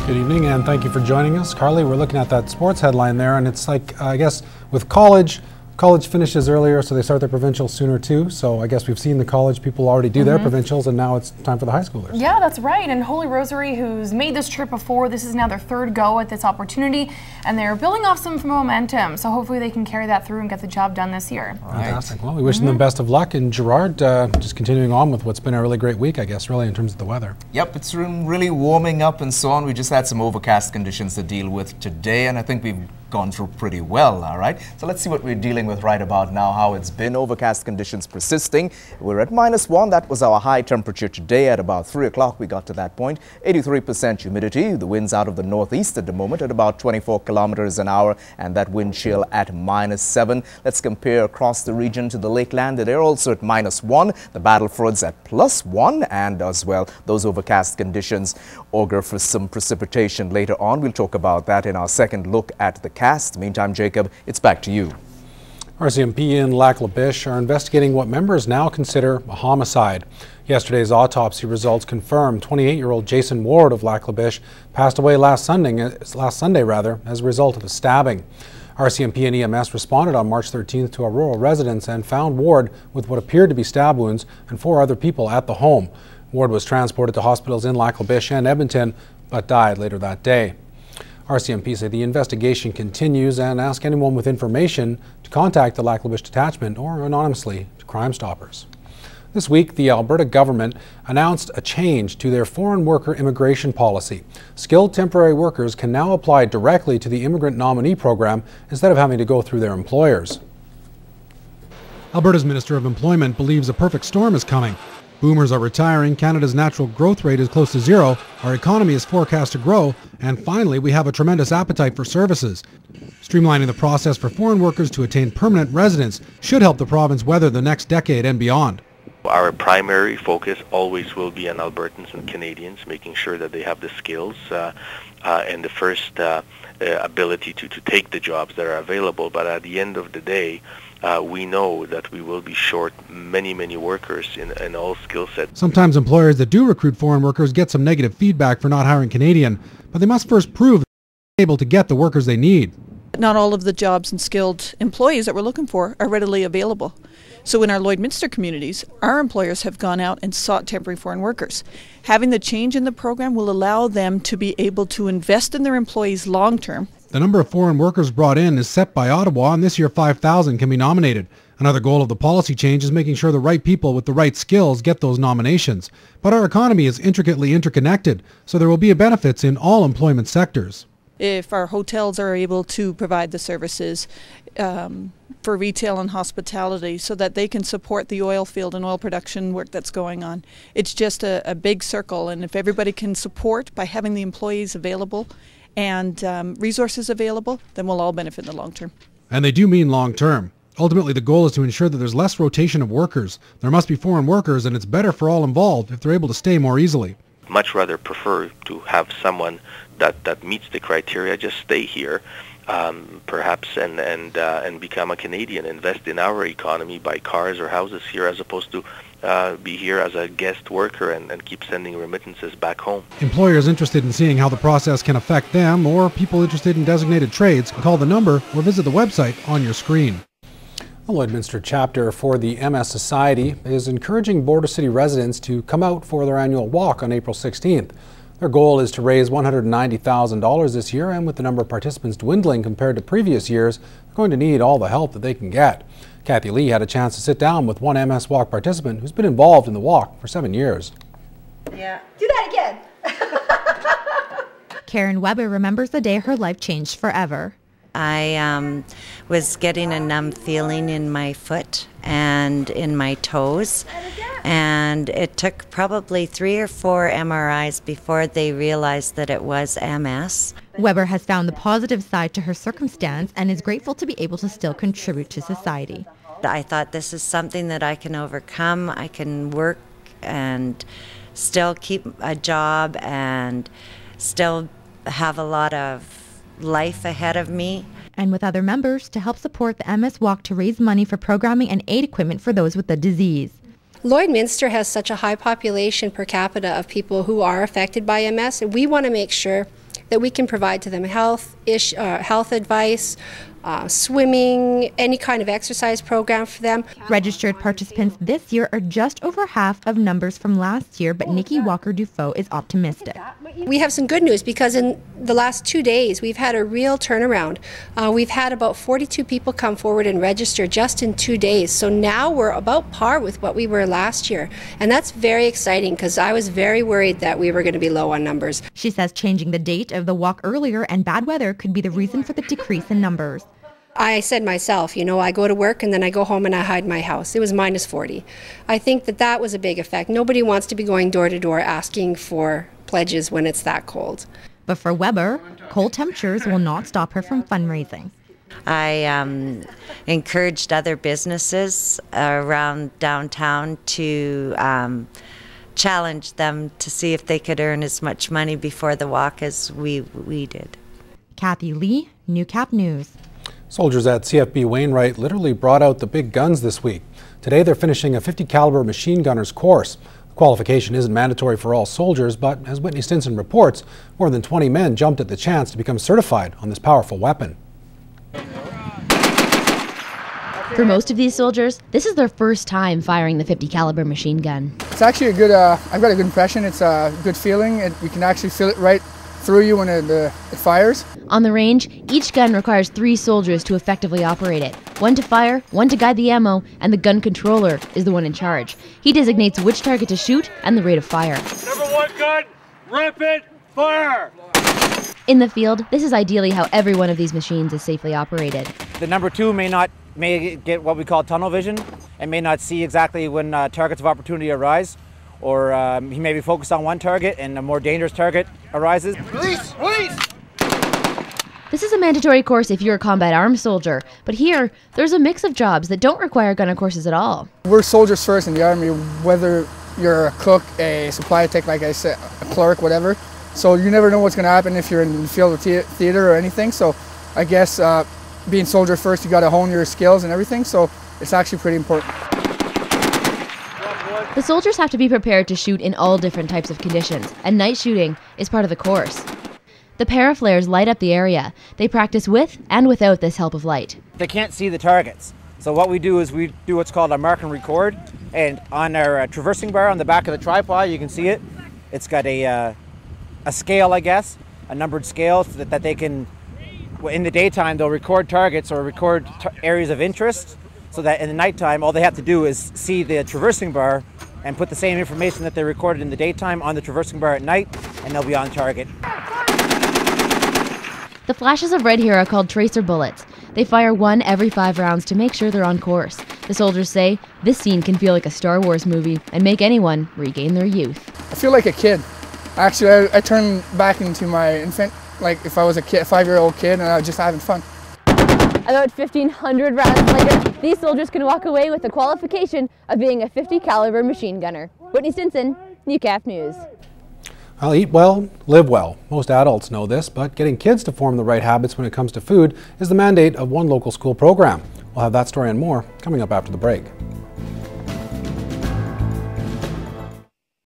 Good evening and thank you for joining us. Carly, we're looking at that sports headline there, and it's like, I guess, with college finishes earlier, so they start their provincials sooner too. So I guess we've seen the college people already do their provincials, and now it's time for the high schoolers. Yeah, that's right. And Holy Rosary, who's made this trip before, this is now their third go at this opportunity, and they're building off some momentum. So hopefully they can carry that through and get the job done this year. Fantastic. Well, we wish them the best of luck. And Gerard, just continuing on with what's been a really great week, I guess, really in terms of the weather. Yep, it's really warming up and so on. We just had some overcast conditions to deal with today, and I think we've gone through pretty well, all right? So let's see what we're dealing with right about now, how it's been. Overcast conditions persisting. We're at -1. That was our high temperature today at about 3 o'clock. We got to that point. 83% humidity. The wind's out of the northeast at the moment at about 24 kilometers an hour, and that wind chill at -7. Let's compare across the region to the Lakeland. They're also at -1. The Battleford's at +1, and as well, those overcast conditions augur for some precipitation later on. We'll talk about that in our second look at the cast. Meantime, Jacob, it's back to you. RCMP in Lac-La-Biche are investigating what members now consider a homicide. Yesterday's autopsy results confirmed 28-year-old Jason Ward of Lac-La-Biche passed away last Sunday as a result of a stabbing. RCMP and EMS responded on March 13th to a rural residence and found Ward with what appeared to be stab wounds and 4 other people at the home. Ward was transported to hospitals in Lac-La-Biche and Edmonton, but died later that day. RCMP say the investigation continues and ask anyone with information to contact the Lac-La-Biche Detachment or anonymously to Crime Stoppers. This week, the Alberta government announced a change to their foreign worker immigration policy. Skilled temporary workers can now apply directly to the Immigrant Nominee Program instead of having to go through their employers. Alberta's Minister of Employment believes a perfect storm is coming. Boomers are retiring, Canada's natural growth rate is close to zero, our economy is forecast to grow, and finally we have a tremendous appetite for services. Streamlining the process for foreign workers to attain permanent residence should help the province weather the next decade and beyond. Our primary focus always will be on Albertans and Canadians, making sure that they have the skills and the first ability to take the jobs that are available. But at the end of the day, we know that we will be short many workers in all skill sets. Sometimes employers that do recruit foreign workers get some negative feedback for not hiring Canadian, but they must first prove that they're able to get the workers they need. Not all of the jobs and skilled employees that we're looking for are readily available. So in our Lloydminster communities, our employers have gone out and sought temporary foreign workers. Having the change in the program will allow them to be able to invest in their employees long term. The number of foreign workers brought in is set by Ottawa, and this year 5,000 can be nominated. Another goal of the policy change is making sure the right people with the right skills get those nominations. But our economy is intricately interconnected, so there will be benefits in all employment sectors. If our hotels are able to provide the services for retail and hospitality so that they can support the oil field and oil production work that's going on, it's just a big circle. And if everybody can support by having the employees available and resources available, then we'll all benefit in the long term. And they do mean long term. Ultimately, the goal is to ensure that there's less rotation of workers. There must be foreign workers, and it's better for all involved if they're able to stay more easily. Much rather prefer to have someone that meets the criteria just stay here, perhaps, and become a Canadian, invest in our economy, buy cars or houses here, as opposed to be here as a guest worker and keep sending remittances back home. Employers interested in seeing how the process can affect them, or people interested in designated trades, can call the number or visit the website on your screen. The Lloydminster chapter for the MS Society is encouraging Border City residents to come out for their annual walk on April 16th. Their goal is to raise $190,000 this year, and with the number of participants dwindling compared to previous years, they're going to need all the help that they can get. Kathy Lee had a chance to sit down with one MS Walk participant who's been involved in the walk for 7 years. Yeah. Do that again. Karen Weber remembers the day her life changed forever. I was getting a numb feeling in my foot and in my toes, and it took probably 3 or 4 MRIs before they realized that it was MS. Weber has found the positive side to her circumstance and is grateful to be able to still contribute to society. I thought this is something that I can overcome. I can work and still keep a job and still have a lot of life ahead of me. And with other members to help support the MS Walk to raise money for programming and aid equipment for those with the disease. Lloydminster has such a high population per capita of people who are affected by MS, and we want to make sure that we can provide to them, health advice, swimming, any kind of exercise program for them. Registered participants this year are just over half of numbers from last year, but Nikki Walker-Dufault is optimistic. We have some good news because in the last 2 days we've had a real turnaround. We've had about 42 people come forward and register just in 2 days. So now we're about par with what we were last year. And that's very exciting because I was very worried that we were going to be low on numbers. She says changing the date of the walk earlier and bad weather could be the reason for the decrease in numbers. I said myself, you know, I go to work and then I go home and I hide my house. It was minus 40. I think that that was a big effect. Nobody wants to be going door to door asking for pledges when it's that cold. But for Weber, cold temperatures will not stop her from fundraising. I encouraged other businesses around downtown to challenge them to see if they could earn as much money before the walk as we did. Kathy Lee, Newcap News. Soldiers at CFB Wainwright literally brought out the big guns this week. Today they're finishing a .50 caliber machine gunner's course. The qualification isn't mandatory for all soldiers, but as Whitney Stinson reports, more than 20 men jumped at the chance to become certified on this powerful weapon. For most of these soldiers, this is their first time firing the .50 caliber machine gun. It's actually a good, I've got a good impression. It's a good feeling. You can actually feel it right through you when it fires. On the range, each gun requires 3 soldiers to effectively operate it. 1 to fire, 1 to guide the ammo, and the gun controller is the one in charge. He designates which target to shoot and the rate of fire. Number 1 gun, rapid fire! In the field, this is ideally how every one of these machines is safely operated. The number 2 may get what we call tunnel vision and may not see exactly when targets of opportunity arise. Or he may be focused on one target and a more dangerous target arises. Release! Release! This is a mandatory course if you're a combat arms soldier, but here, there's a mix of jobs that don't require gunner courses at all. We're soldiers first in the Army, whether you're a cook, a supply tech, like I said, a clerk, whatever. So you never know what's going to happen if you're in the field of theater or anything. So I guess being soldier first, you got to hone your skills and everything, so it's actually pretty important. The soldiers have to be prepared to shoot in all different types of conditions, and night shooting is part of the course. The paraflares light up the area. They practice with and without this help of light. They can't see the targets. So what we do is we do what's called a mark and record. And on our traversing bar on the back of the tripod, you can see it. It's got a scale, I guess, a numbered scale so that they can, in the daytime, they'll record targets or record areas of interest. So that in the nighttime, all they have to do is see the traversing bar and put the same information that they recorded in the daytime on the traversing bar at night, and they'll be on target. The flashes of red here are called tracer bullets. They fire 1 every 5 rounds to make sure they're on course. The soldiers say this scene can feel like a Star Wars movie and make anyone regain their youth. I feel like a kid. Actually, I turn back into my infant, like if I was a 5-year-old kid and I was just having fun. About 1,500 rounds later, these soldiers can walk away with the qualification of being a .50 caliber machine gunner. Whitney Stinson, Newcap News. Well, eat well, live well. Most adults know this, but getting kids to form the right habits when it comes to food is the mandate of one local school program. We'll have that story and more coming up after the break.